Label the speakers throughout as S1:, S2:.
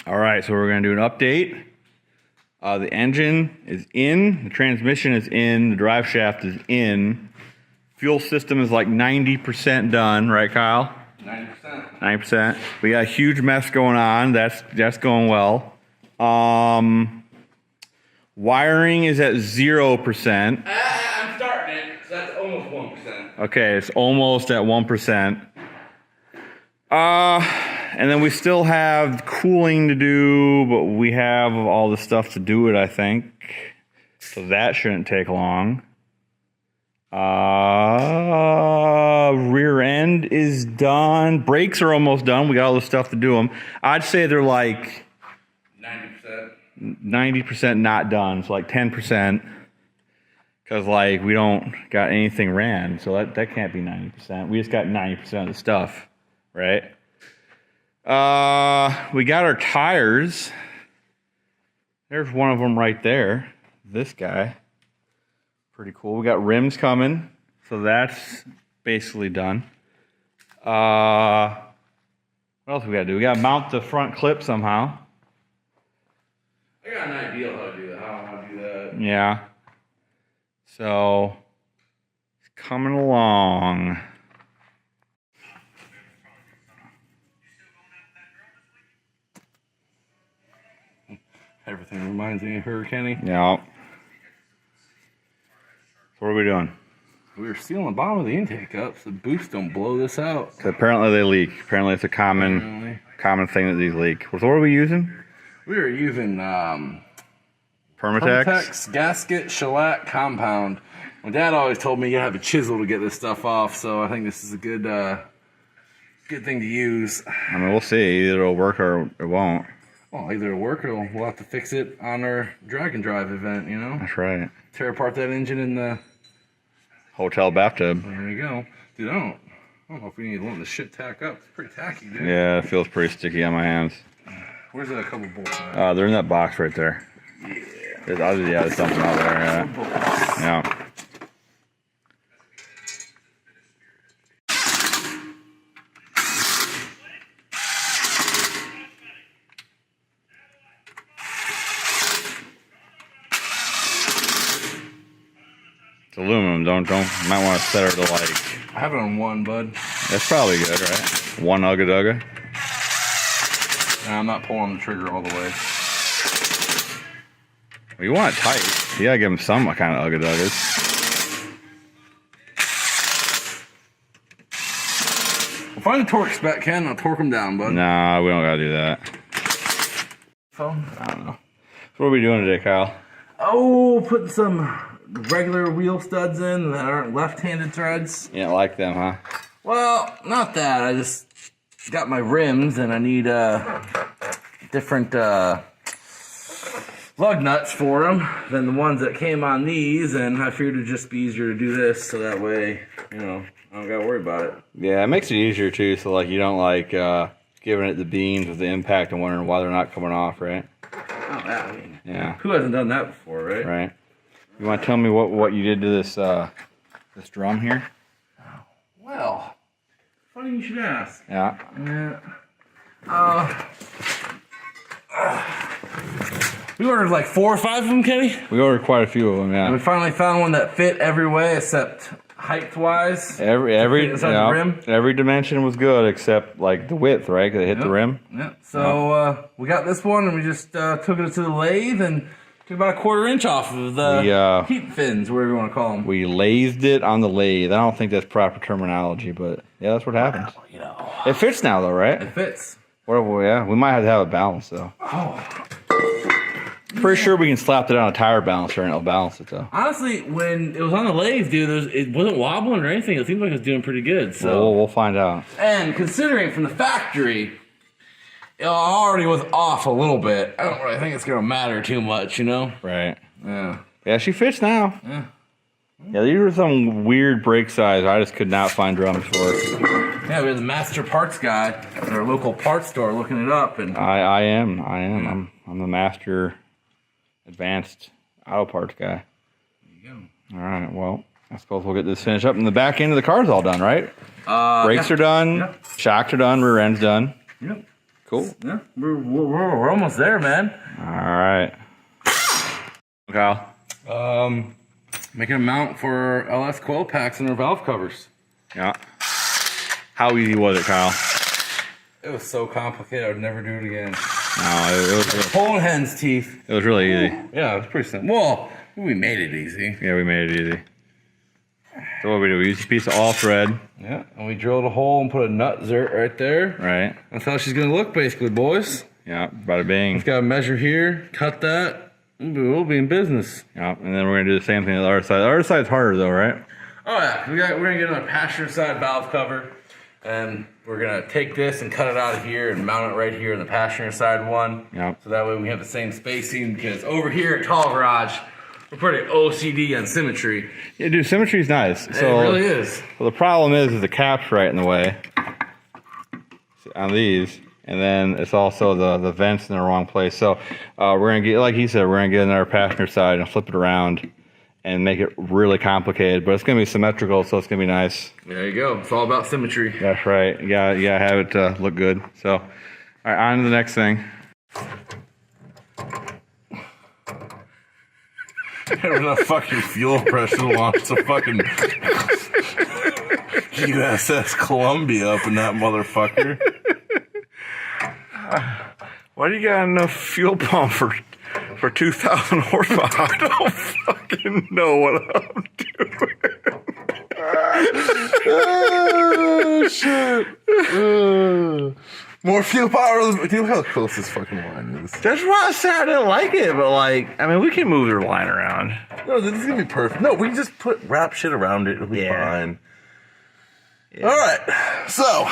S1: All right, so we're going to do an update. The engine is in, the transmission is in, the drive shaft is in. Fuel system is like 90% done, right, Kyle?
S2: 90%.
S1: 90%. We got a huge mess going on. That's going well. Wiring is at 0%.
S2: I'm starting it, so that's almost 1%.
S1: Okay, it's almost at 1%. And then we still have cooling to do, but we have all the stuff to do it, I think. So that shouldn't take long. Rear end is done. Brakes are almost done. We got all the stuff to do them. I'd say they're like 90% not done. So like 10%. Because like we don't got anything ran. So that can't be 90%. We just got 90% of the stuff, right? We got our tires. There's one of them right there. This guy. Pretty cool. We got rims coming. So that's basically done. What else we got to do? We got to mount the front clip somehow.
S2: I got an idea how to do that. How I want to do that.
S1: Yeah. So, it's coming along.
S2: Everything reminds me of her, Kenny.
S1: Yeah. So what are we doing?
S2: We were sealing the bottom of the intake up so the boosts don't blow this out.
S1: So apparently they leak. Apparently it's a common thing that these leak. So what are we using?
S2: We were using
S1: Permatex
S2: gasket shellac compound. My dad always told me you have a chisel to get this stuff off, so I think this is a good thing to use.
S1: I mean, we'll see. Either it'll work or it won't.
S2: Well, either it'll work or we'll have to fix it on our drag and drive event, you know?
S1: That's right.
S2: Tear apart that engine in the
S1: hotel bathtub.
S2: There you go. Dude, I don't know if we need to let the shit tack up. It's pretty tacky, dude.
S1: Yeah, it feels pretty sticky on my hands.
S2: Where's that couple bolts at?
S1: They're in that box right there.
S2: Yeah.
S1: There's something out there. Yeah. It's aluminum. Don't. You might want to set her to like.
S2: I have it on one, bud.
S1: That's probably good, right? One ugga dugga.
S2: Nah, I'm not pulling the trigger all the way.
S1: Well, you want it tight. You gotta give him some kind of ugga duggas.
S2: We'll find the torque spec, Ken. I'll torque them down, bud.
S1: Nah, we don't gotta do that.
S2: Phone? I don't know.
S1: So what are we doing today, Kyle?
S2: Oh, putting some regular wheel studs in that aren't left-handed threads.
S1: You don't like them, huh?
S2: Well, not that. I just got my rims and I need different lug nuts for them than the ones that came on these, and I figured it'd just be easier to do this so that way, you know, I don't gotta worry about it.
S1: Yeah, it makes it easier too, so like you don't like giving it the beans with the impact and wondering why they're not coming off, right?
S2: Oh, yeah, I mean,
S1: yeah.
S2: Who hasn't done that before, right?
S1: Right. You want to tell me what you did to this this drum here?
S2: Well, funny you should ask.
S1: Yeah.
S2: We ordered like 4 or 5 of them, Kenny.
S1: We ordered quite a few of them, yeah.
S2: And we finally found one that fit every way except height-wise.
S1: Every dimension was good except like the width, right? Because it hit the rim.
S2: Yep. So we got this one and we just took it to the lathe and took about a 1/4 inch off of the heat fins, whatever you want to call them.
S1: We lathed it on the lathe. I don't think that's proper terminology, but yeah, that's what happens.
S2: Well, you know.
S1: It fits now, though, right?
S2: It fits.
S1: Well, yeah, we might have to have a balance, though.
S2: Oh.
S1: Pretty sure we can slap it on a tire balancer and it'll balance it, though.
S2: Honestly, when it was on the lathe, dude, it wasn't wobbling or anything. It seemed like it was doing pretty good. So
S1: well, we'll find out.
S2: And considering from the factory, it already was off a little bit. I don't really think it's going to matter too much, you know?
S1: Right.
S2: Yeah.
S1: Yeah, she fits now.
S2: Yeah.
S1: Yeah, these were some weird brake size I just could not find drums for.
S2: Yeah, we had the master parts guy at our local parts store looking it up, and
S1: I am. Yeah. I'm the master advanced auto parts guy.
S2: There you go.
S1: All right. Well, I suppose we'll get this finished up, and the back end of the car's all done, right? Brakes are done.
S2: Yep.
S1: Shocks are done. Rear end's done.
S2: Yep.
S1: Cool.
S2: Yeah, we're almost there, man.
S1: All right. Kyle.
S2: Making a mount for LS coil packs and our valve covers.
S1: Yeah. How easy was it, Kyle?
S2: It was so complicated, I would never do it again.
S1: No, it was
S2: Pulling hen's teeth.
S1: it was really easy.
S2: Yeah, it was pretty simple. Well, we made it easy.
S1: Yeah, we made it easy. So what we do? We use a piece of all thread.
S2: Yeah, and we drilled a hole and put a nut zert right there.
S1: Right.
S2: That's how she's gonna look, basically, boys.
S1: Yeah. Bada bing.
S2: Just gotta measure here, cut that. We'll be in business.
S1: Yeah. And then we're gonna do the same thing on the other side. The other side's harder though, right?
S2: Oh yeah, we're gonna get another passenger side valve cover, and we're gonna take this and cut it out of here and mount it right here in the passenger side one.
S1: Yeah.
S2: So that way we have the same spacing, because over here at Tall Garage, we're pretty OCD on symmetry.
S1: Yeah, dude, symmetry's nice.
S2: It
S1: So
S2: really is.
S1: well, the problem is the cap's right in the way on these, and then it's also the vents in the wrong place. So we're gonna get, like he said, we're gonna get in our passenger side and flip it around and make it really complicated, but it's gonna be symmetrical, so it's gonna be nice.
S2: There you go. It's all about symmetry.
S1: That's right. You gotta have it look good. So, all right, on to the next thing.
S2: There's enough fucking fuel pressure to launch a fucking USS Columbia up in that motherfucker.
S1: Why do you got enough fuel pump for 2,000 horsepower? I don't fucking know what I'm doing.
S2: Oh, shit. More fuel power. Look how close this fucking line is.
S1: That's why I said I didn't like it, but like, I mean, we can move the line around.
S2: No, this is gonna be perfect. No, we can just wrap shit around it. It'll be fine. Yeah. All right. So,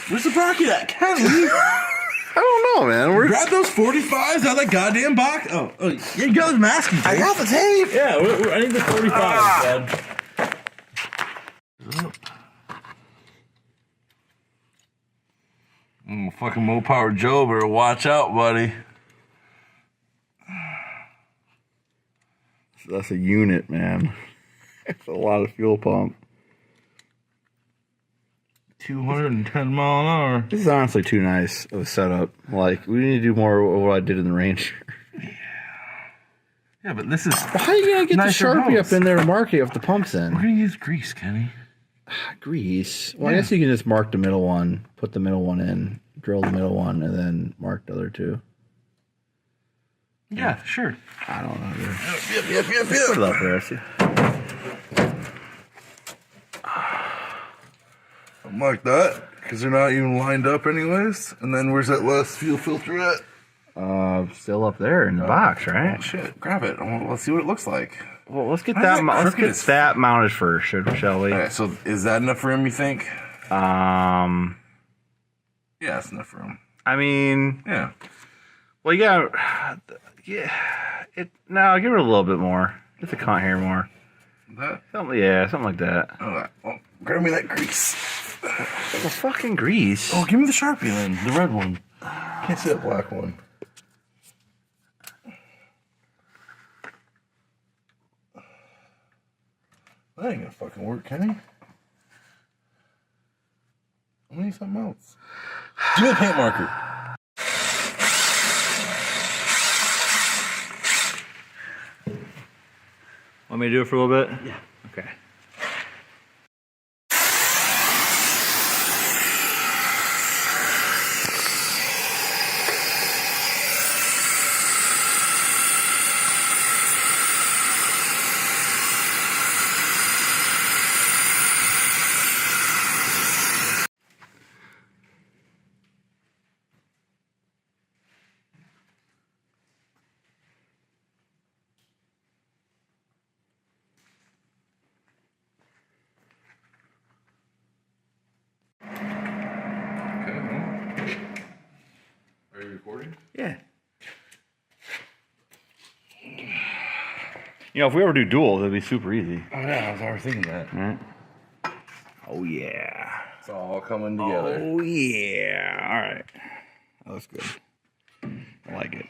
S2: where's the bracket at, Kenny?
S1: I don't know, man.
S2: Grab those 45s out of that goddamn box. Oh, yeah, you got the masking tape.
S1: I got the tape.
S2: Yeah, I need the 45s, Dad. Fucking Mopar Joe, better watch out, buddy.
S1: That's a unit, man. It's a lot of fuel pump.
S2: 210 mile an hour.
S1: This is honestly too nice of a setup. Like, we need to do more of what I did in the Ranger.
S2: Yeah, but this is.
S1: How are you gonna get the Sharpie up in there to mark it if the pump's in?
S2: We're gonna use grease, Kenny.
S1: Grease. Well, I guess you can just mark the middle one, put the middle one in, drill the middle one, and then mark the other two.
S2: Yeah, sure.
S1: I don't know, dude.
S2: Yep.
S1: Put it up there, I see.
S2: Something like that, because they're not even lined up anyways. And then where's that last fuel filter at?
S1: Still up there in the box, right?
S2: Oh, shit, grab it. Let's see what it looks like.
S1: Well, let's get
S2: Why is
S1: that.
S2: that
S1: Let's
S2: crooked
S1: get
S2: as
S1: that mounted first, shall we?
S2: All right, so is that enough room, you think?
S1: Yeah,
S2: it's enough room.
S1: I mean,
S2: Yeah.
S1: well, yeah. No, give it a little bit more. Just a cunt here more.
S2: That?
S1: Something like that.
S2: All right. Well, grab me that grease.
S1: The fucking grease.
S2: Oh, give me the Sharpie then, the red one. Can't see that black one. That ain't gonna fucking work, Kenny. I'm gonna need something else. Give me a paint marker.
S1: Want me to do it for a little bit?
S2: Yeah.
S1: Okay.
S2: Are you recording?
S1: Yeah. You know, if we ever do duels, it'd be super easy.
S2: Oh yeah, I was already thinking that.
S1: All right. Oh yeah.
S2: It's all coming together.
S1: Oh yeah. All right. That looks good. I like it.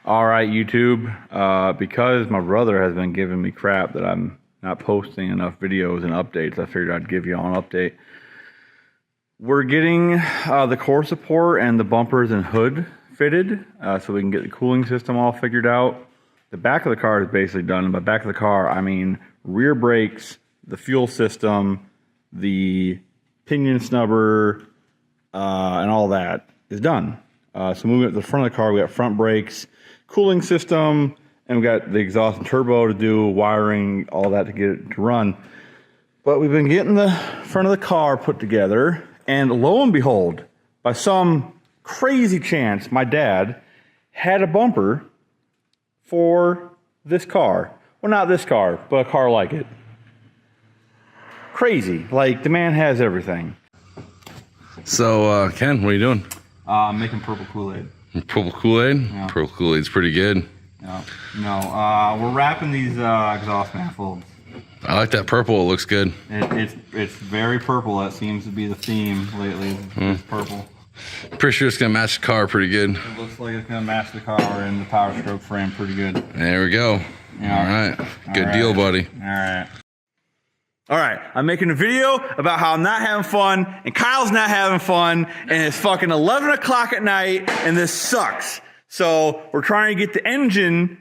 S1: All right, YouTube. Because my brother has been giving me crap that I'm not posting enough videos and updates, I figured I'd give you all an update. We're getting the core support and the bumpers and hood fitted so we can get the cooling system all figured out. The back of the car is basically done. And by back of the car, I mean rear brakes, the fuel system, the pinion snubber, and all that is done. So moving up to the front of the car, we got front brakes, cooling system, and we got the exhaust and turbo to do, wiring, all that to get it to run. But we've been getting the front of the car put together, and lo and behold, by some crazy chance, my dad had a bumper for this car. Well, not this car, but a car like it. Crazy. Like, the man has everything.
S2: So, Ken, what are you doing?
S1: I'm making purple Kool-Aid.
S2: Purple Kool-Aid?
S1: Yeah.
S2: Purple Kool-Aid's pretty good.
S1: No, we're wrapping these exhaust manifolds.
S2: I like that purple. It looks good.
S1: It's very purple. That seems to be the theme lately. It's purple.
S2: Pretty sure it's going to match the car pretty good.
S1: It looks like it's going to match the car and the power stroke frame pretty good.
S2: There we go.
S1: Yeah.
S2: All right. Good deal, buddy.
S1: All right, I'm making a video about how I'm not having fun, and Kyle's not having fun, and it's fucking 11 o'clock at night, and this sucks. So we're trying to get the engine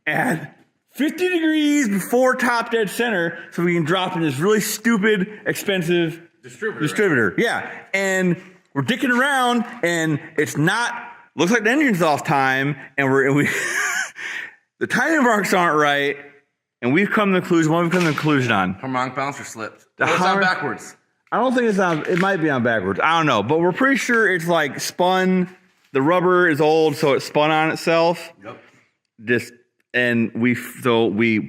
S1: at 50 degrees before top dead center so we can drop in this really stupid, expensive distributor. Right? Yeah, and we're dicking around, and it's not, looks like the engine's off time, and we the timing marks aren't right. And we've come to the conclusion, what have we come to the conclusion on?
S2: Harmonic balancer slipped. It's on backwards.
S1: I don't think it's on, it might be on backwards. I don't know, but we're pretty sure it's like spun, the rubber is old, so it spun on itself. Yep. And we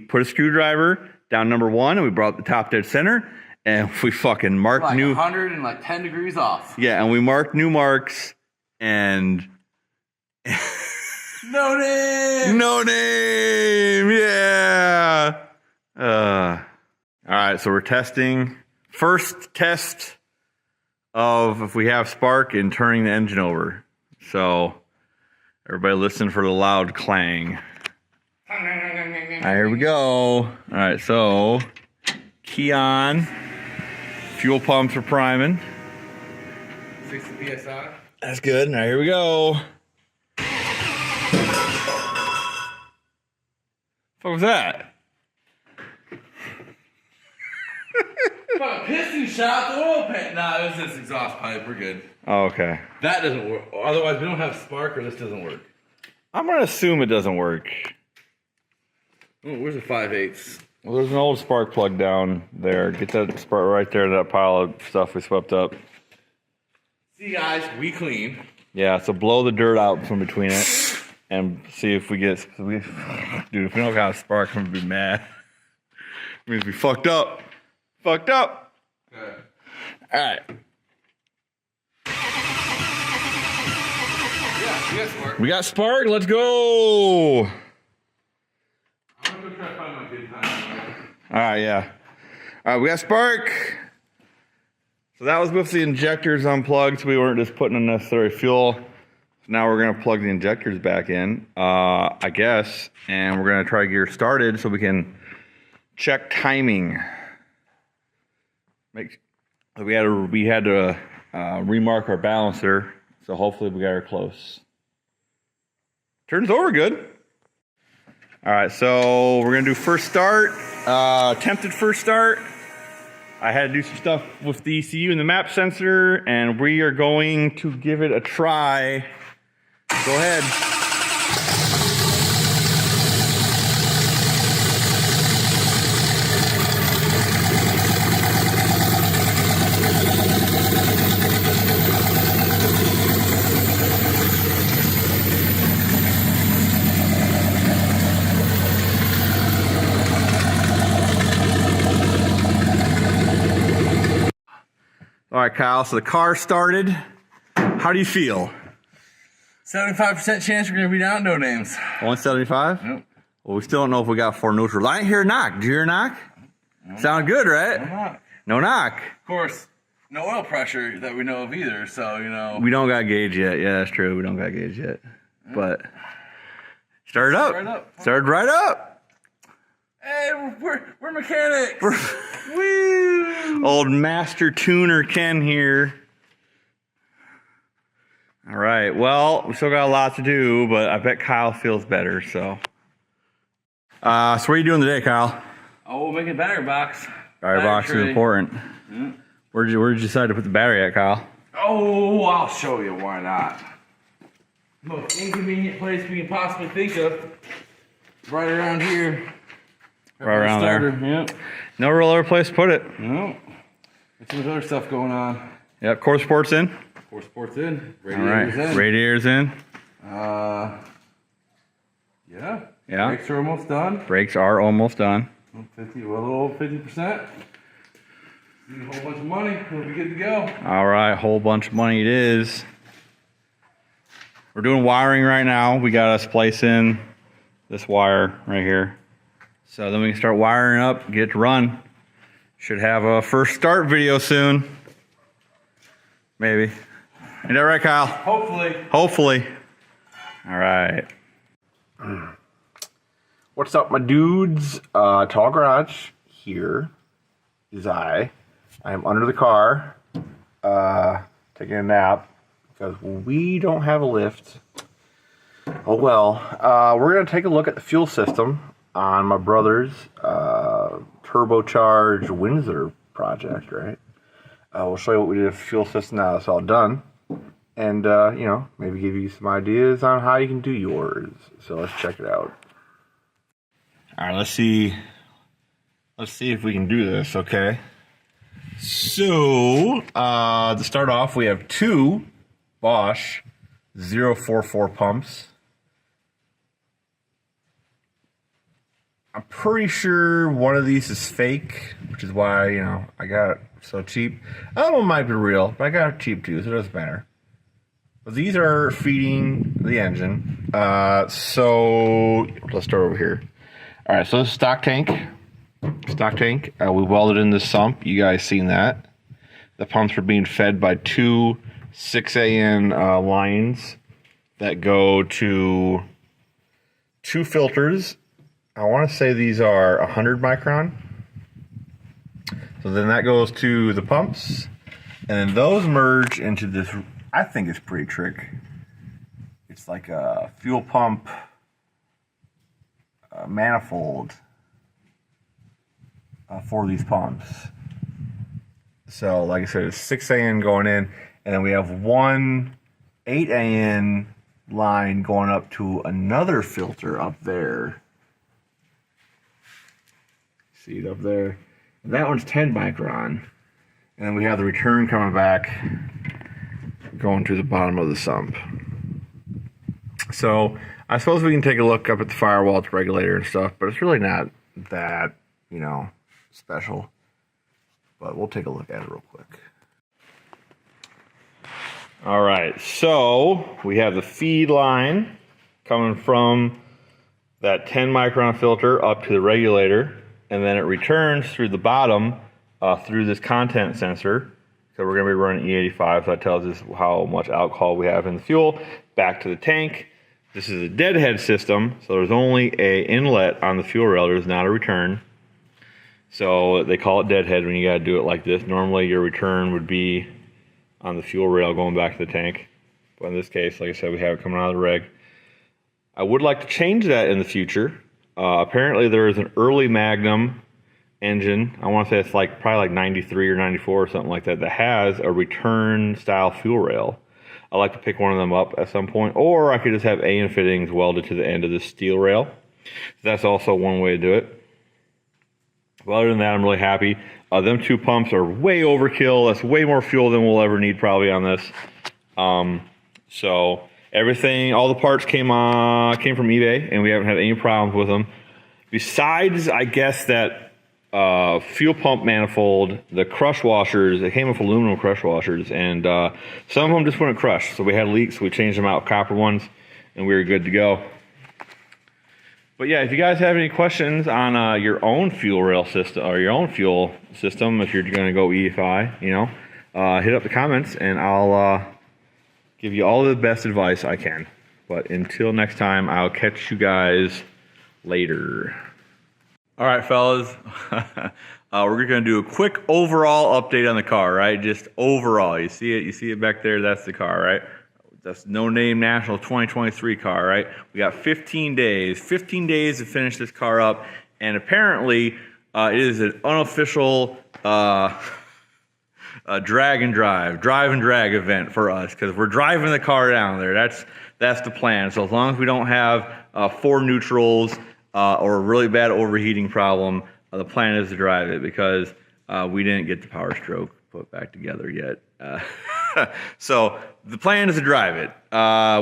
S1: put a screwdriver down number one, and we brought the top dead center, and we fucking marked
S2: like 110 degrees off.
S1: Yeah, and we marked new marks, and...
S2: No name!
S1: No name! Yeah! All right, so we're testing. First test of if we have spark in turning the engine over. So, everybody listen for the loud clang. All right, here we go. All right, so, key on. Fuel pumps are priming.
S2: 60 PSI.
S1: That's good. All right, here we go. What was that?
S2: Fucking piston shot the oil pan. Nah, it was this exhaust pipe. We're good.
S1: Oh, okay.
S2: That doesn't work. Otherwise, we don't have spark, or this doesn't work.
S1: I'm gonna assume it doesn't work.
S2: Oh, where's the 5/8?
S1: Well, there's an old spark plug down there. Get that spark right there, that pile of stuff we swept up.
S2: See, guys, we clean.
S1: Yeah, so blow the dirt out from between it. And see if we get, dude, if we don't have a spark, I'm gonna be mad. It means we fucked up. Fucked up.
S2: Okay.
S1: All right.
S2: Yeah, we got spark.
S1: We got spark. Let's go.
S2: I'm gonna go try to find my good time.
S1: All right, yeah. All right, we got spark. So that was with the injectors unplugged, so we weren't just putting unnecessary fuel. So now we're going to plug the injectors back in, I guess, and we're going to try to get her started so we can check timing. We had to remark our balancer, so hopefully we got her close. Turns over good. All right, so we're going to do first start, attempted first start. I had to do some stuff with the ECU and the map sensor, and we are going to give it a try. Go ahead. All right, Kyle, so the car started. How do you feel?
S2: 75% chance we're going to be down no names.
S1: Only 75?
S2: Yep.
S1: Well, we still don't know if we got 4 neutrals. I didn't hear a knock. Did you hear a knock? No. Sound good, right?
S2: No knock.
S1: No knock.
S2: Of course, no oil pressure that we know of either, so, you know.
S1: We don't got gauge yet. Yeah, that's true. We don't got gauge yet. But Started up.
S2: Right up.
S1: Started right up.
S2: Hey, we're mechanics. Woo!
S1: Old master tuner Ken here. All right. Well, we still got a lot to do, but I bet Kyle feels better. So what are you doing today, Kyle?
S2: Oh, we're making a battery box.
S1: Battery box is important.
S2: Yeah.
S1: Where'd you decide to put the battery at, Kyle?
S2: Oh, I'll show you. Why not? Most inconvenient place we can possibly think of. Right around here.
S1: Right around there.
S2: Yep.
S1: No real other place to put it.
S2: No. There's some other stuff going on.
S1: Yep. Core support's in.
S2: Core support's in.
S1: All right. Radiator's in.
S2: Yeah.
S1: Yeah.
S2: Brakes are almost done.
S1: Brakes are almost done.
S2: 50, well, a little over 50%. Need a whole bunch of money. We'll be good to go.
S1: All right. Whole bunch of money it is. We're doing wiring right now. We got to splice in this wire right here. So then we can start wiring up, get to run. Should have a first start video soon. Maybe. Ain't that right, Kyle?
S2: Hopefully.
S1: Hopefully. All right.
S3: What's up, my dudes? Tall Garage. Here is I. I am under the car, taking a nap because we don't have a lift. Oh well. We're gonna take a look at the fuel system on my brother's turbocharged Windsor project. Right. We'll show you what we did with the fuel system now it's all done, and you know, maybe give you some ideas on how you can do yours. So let's check it out.
S1: All right, let's see if we can do this, okay? So, to start off, we have two Bosch 044 pumps. I'm pretty sure one of these is fake, which is why, you know, I got it so cheap. The other one might be real, but I got it cheap too, so it doesn't matter. But these are feeding the engine. So, let's start over here. All right, so this is stock tank. We welded in the sump. You guys seen that? The pumps are being fed by two 6AN lines that go to two filters. I want to say these are 100 micron. So then that goes to the pumps, and then those merge into this. I think it's pretty trick. It's like a fuel pump manifold for these pumps. So like I said, it's 6AN going in, and then we have one 8AN line going up to another filter up there. See it up there? And that one's 10 micron. And then we have the return coming back, going to the bottom of the sump. So I suppose we can take a look up at the firewall, at the regulator and stuff, but it's really not that, you know, special. But we'll take a look at it real quick. All right, so we have the feed line coming from that 10 micron filter up to the regulator, and then it returns through the bottom through this content sensor. So we're gonna be running E85, so that tells us how much alcohol we have in the fuel, back to the tank. This is a deadhead system, so there's only a inlet on the fuel rail. There's not a return. So they call it deadhead when you gotta do it like this. Normally your return would be on the fuel rail going back to the tank. But in this case, like I said, we have it coming out of the reg. I would like to change that in the future. Apparently there is an early Magnum engine. I want to say it's like probably like 93 or 94 or something like that, that has a return style fuel rail. I'd like to pick one of them up at some point, or I could just have AN fittings welded to the end of this steel rail. So that's also one way to do it. Well, other than that, I'm really happy. Them two pumps are way overkill. That's way more fuel than we'll ever need probably on this. So everything, all the parts came from eBay, and we haven't had any problems with them. Besides, I guess that fuel pump manifold, the crush washers, they came with aluminum crush washers, and some of them just wouldn't crush. So we had leaks, so we changed them out with copper ones, and we were good to go. But yeah, if you guys have any questions on your own fuel rail system or your own fuel system, if you're going to go EFI, you know, hit up the comments and I'll give you all the best advice I can. But until next time, I'll catch you guys later. All right, fellas. We're going to do a quick overall update on the car, right? Just overall. You see it? You see it back there? That's the car, right? That's No Name Nationals 2023 car, right? We got 15 days. 15 days to finish this car up. And apparently, it is an unofficial drag and drag event for us, because we're driving the car down there. That's the plan. So as long as we don't have 4 neutrals or a really bad overheating problem, the plan is to drive it, because we didn't get the power stroke put back together yet. So the plan is to drive it.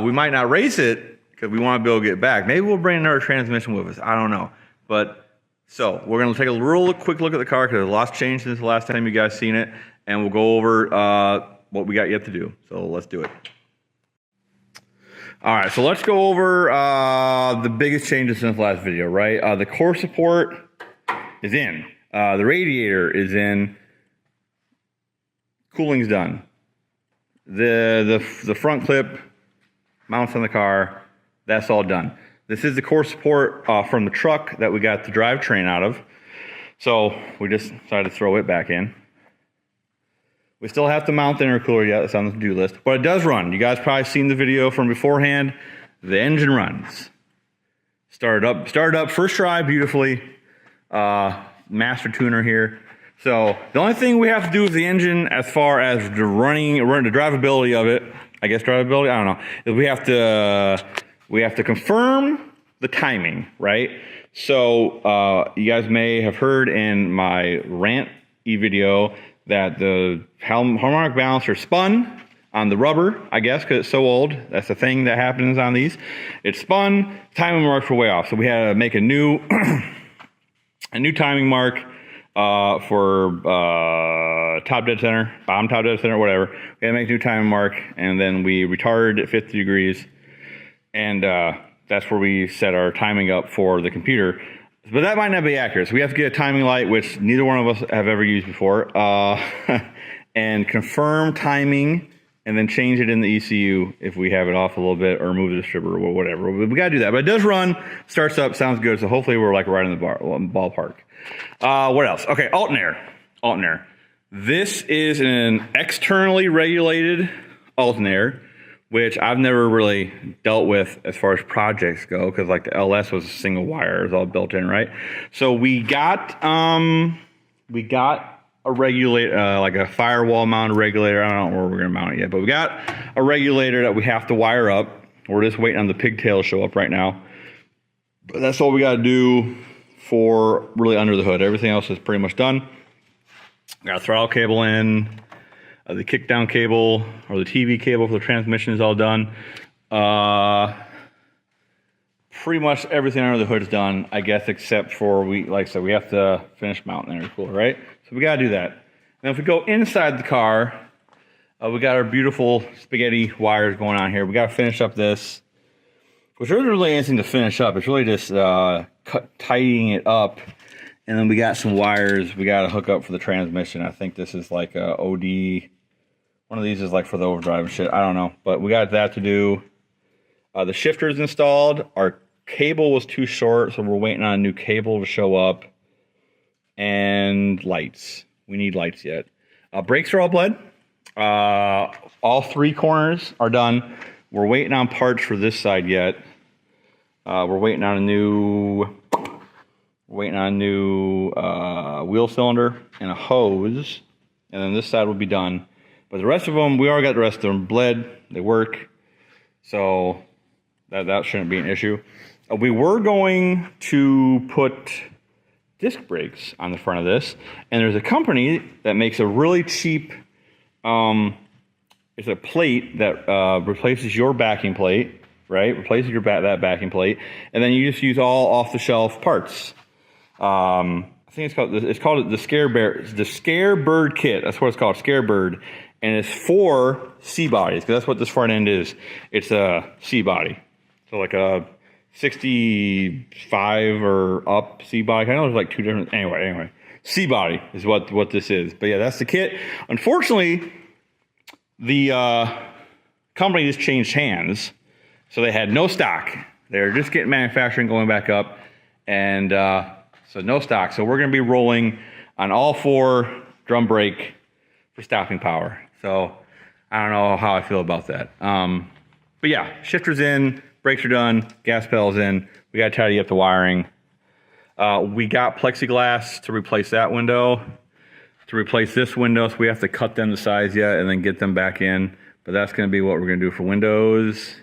S1: We might not race it because we want to be able to get back. Maybe we'll bring another transmission with us. I don't know. But so we're going to take a real quick look at the car, because a lot's changed since the last time you guys seen it. And we'll go over what we got yet to do. So let's do it. All right, so let's go over the biggest changes since the last video, right? The core support is in. The radiator is in. Cooling's done. The front clip mounts on the car, that's all done. This is the core support from the truck that we got the drivetrain out of. So we just decided to throw it back in. We still have to mount the intercooler yet. That's on the to-do list. But it does run. You guys probably seen the video from beforehand. The engine runs. Started up first try beautifully. Master tuner here. So the only thing we have to do with the engine, as far as the drivability of it, I guess drivability, I don't know, is we have to confirm the timing, right? So you guys may have heard in my rant video that the harmonic balancer spun on the rubber, I guess, because it's so old. That's the thing that happens on these. It spun, timing marks were way off. So we had to make a new timing mark for top dead center, bottom top dead center, whatever. We had to make a new timing mark, and then we retarded at 50 degrees, and that's where we set our timing up for the computer. But that might not be accurate. So we have to get a timing light, which neither one of us have ever used before, and confirm timing, and then change it in the ECU if we have it off a little bit, or move the distributor or whatever. We got to do that. But it does run, starts up, sounds good. So hopefully we're like right in the ballpark. What else? Okay, alternator. This is an externally regulated alternator, which I've never really dealt with as far as projects go, because like the LS was a single wire, it was all built in, right? So we got a regulator, like a firewall mounted regulator. I don't know where we're gonna mount it yet, but we got a regulator that we have to wire up. We're just waiting on the pigtail to show up right now. But that's all we gotta do for really under the hood. Everything else is pretty much done. Got a throttle cable in. The kickdown cable or the TV cable for the transmission is all done. Pretty much everything under the hood is done, I guess, except for like I said, we have to finish mounting the intercooler, right? So we gotta do that. Now, if we go inside the car, we got our beautiful spaghetti wires going on here. We gotta finish up this, which isn't really anything to finish up. It's really just tidying it up. And then we got some wires we got to hook up for the transmission. I think this is like a OD. One of these is like for the overdrive and shit. I don't know. But we got that to do. The shifter's installed. Our cable was too short, so we're waiting on a new cable to show up. And lights. We need lights yet. Brakes are all bled. All 3 corners are done. We're waiting on parts for this side yet. We're waiting on a new wheel cylinder and a hose, and then this side will be done. But the rest of them, we already got the rest of them bled. They work, so that shouldn't be an issue. We were going to put disc brakes on the front of this, and there's a company that makes a really cheap. It's a plate that replaces your backing plate, right? Replaces that backing plate, and then you just use all off-the-shelf parts. I think it's called the Scarebird kit. That's what it's called, Scarebird, and it's for C bodies, because that's what this front end is. It's a C body, so like a 65 or up C body. I know there's like 2 different. Anyway, C body is what this is. But yeah, that's the kit. Unfortunately, the company just changed hands, So they had no stock. They were just getting manufacturing going back up, and so no stock. So we're going to be rolling on all 4 drum brake for stopping power. So I don't know how I feel about that. But yeah, shifter's in, brakes are done, gas pedal's in. We got to tidy up the wiring. We got plexiglass to replace that window. To replace this window, so we have to cut them to size yet and then get them back in. But that's going to be what we're going to do for windows.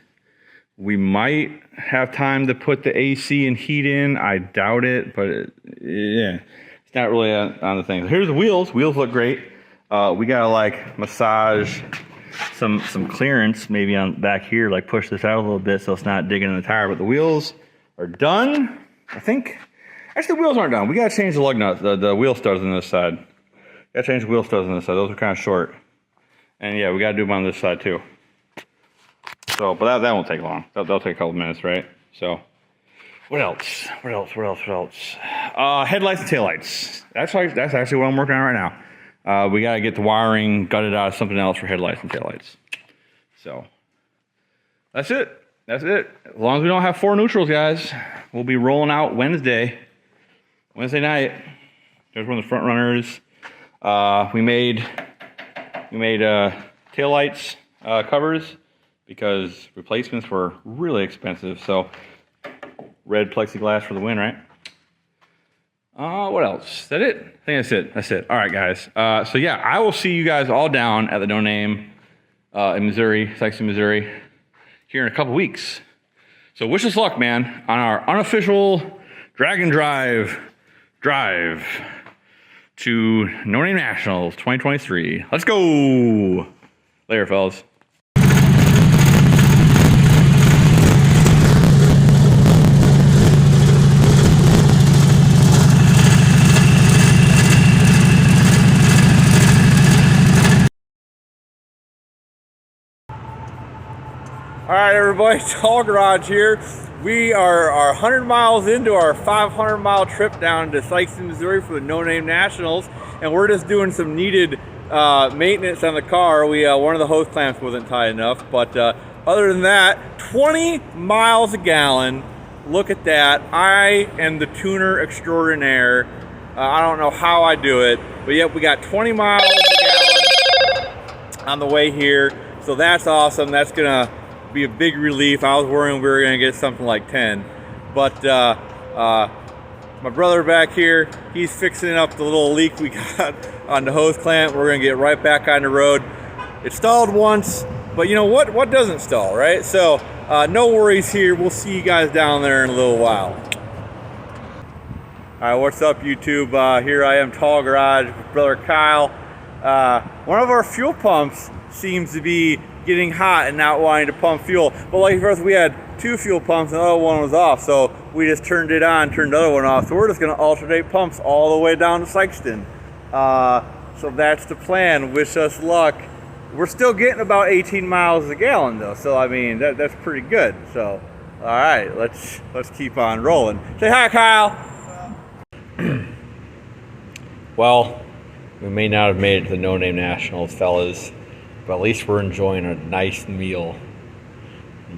S1: We might have time to put the AC and heat in. I doubt it, but yeah, it's not really on the thing. Here's the wheels. Wheels look great. We got to like massage some clearance maybe on back here, like push this out a little bit so it's not digging in the tire. But the wheels are done, I think. Actually, the wheels aren't done. We got to change the lug nuts, the wheel studs on this side. Got to change the wheel studs on this side. Those are kind of short. And yeah, we got to do them on this side too. So, but that won't take long. That'll take a couple minutes, right? So, what else? Headlights and taillights. That's actually what I'm working on right now. We got to get the wiring gutted out of something else for headlights and taillights. So, that's it. That's it. As long as we don't have 4 neutrals, guys, we'll be rolling out Wednesday night. There's one of the front runners. We made taillights covers because replacements were really expensive. So red plexiglass for the win, right? What else? Is that it? I think that's it. All right, guys. So yeah, I will see you guys all down at the No Name in Missouri, Sikeston, Missouri, here in a couple weeks. So wish us luck, man, on our unofficial drag and drive to No Name Nationals 2023. Let's go! Later, fellas.
S3: All right, everybody, Tall Garage here. We are 100 miles into our 500-mile trip down to Sikeston, Missouri for the No Name Nationals, and we're just doing some needed maintenance on the car. One of the hose clamps wasn't tight enough, but other than that, 20 miles a gallon. Look at that. I am the tuner extraordinaire. I don't know how I do it, but yep, we got 20 miles a gallon on the way here, so that's awesome. That's gonna be a big relief. I was worrying we were gonna get something like 10, but my brother back here, he's fixing up the little leak we got on the hose clamp. We're gonna get right back on the road. It stalled once, but you know what doesn't stall, right? So no worries here. We'll see you guys down there in a little while. All right, what's up, YouTube? Here I am, Tall Garage with brother Kyle. One of our fuel pumps seems to be getting hot and not wanting to pump fuel. But like for us, we had 2 fuel pumps and the other one was off, so we just turned it on, turned the other one off. So we're just gonna alternate pumps all the way down to Sikeston. So that's the plan. Wish us luck. We're still getting about 18 miles a gallon though, so I mean that's pretty good. So all right, let's keep on rolling. Say hi, Kyle.
S1: Well, we may not have made it to the No Name Nationals, fellas, but at least we're enjoying a nice meal.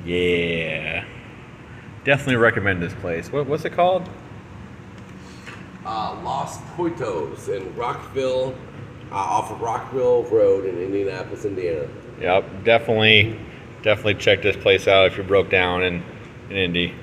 S1: Yeah. Definitely recommend this place. What's it called?
S2: Los Poitos in Rockville, off of Rockville Road in Indianapolis, Indiana.
S1: Yep, definitely check this place out if you're broke down in Indy.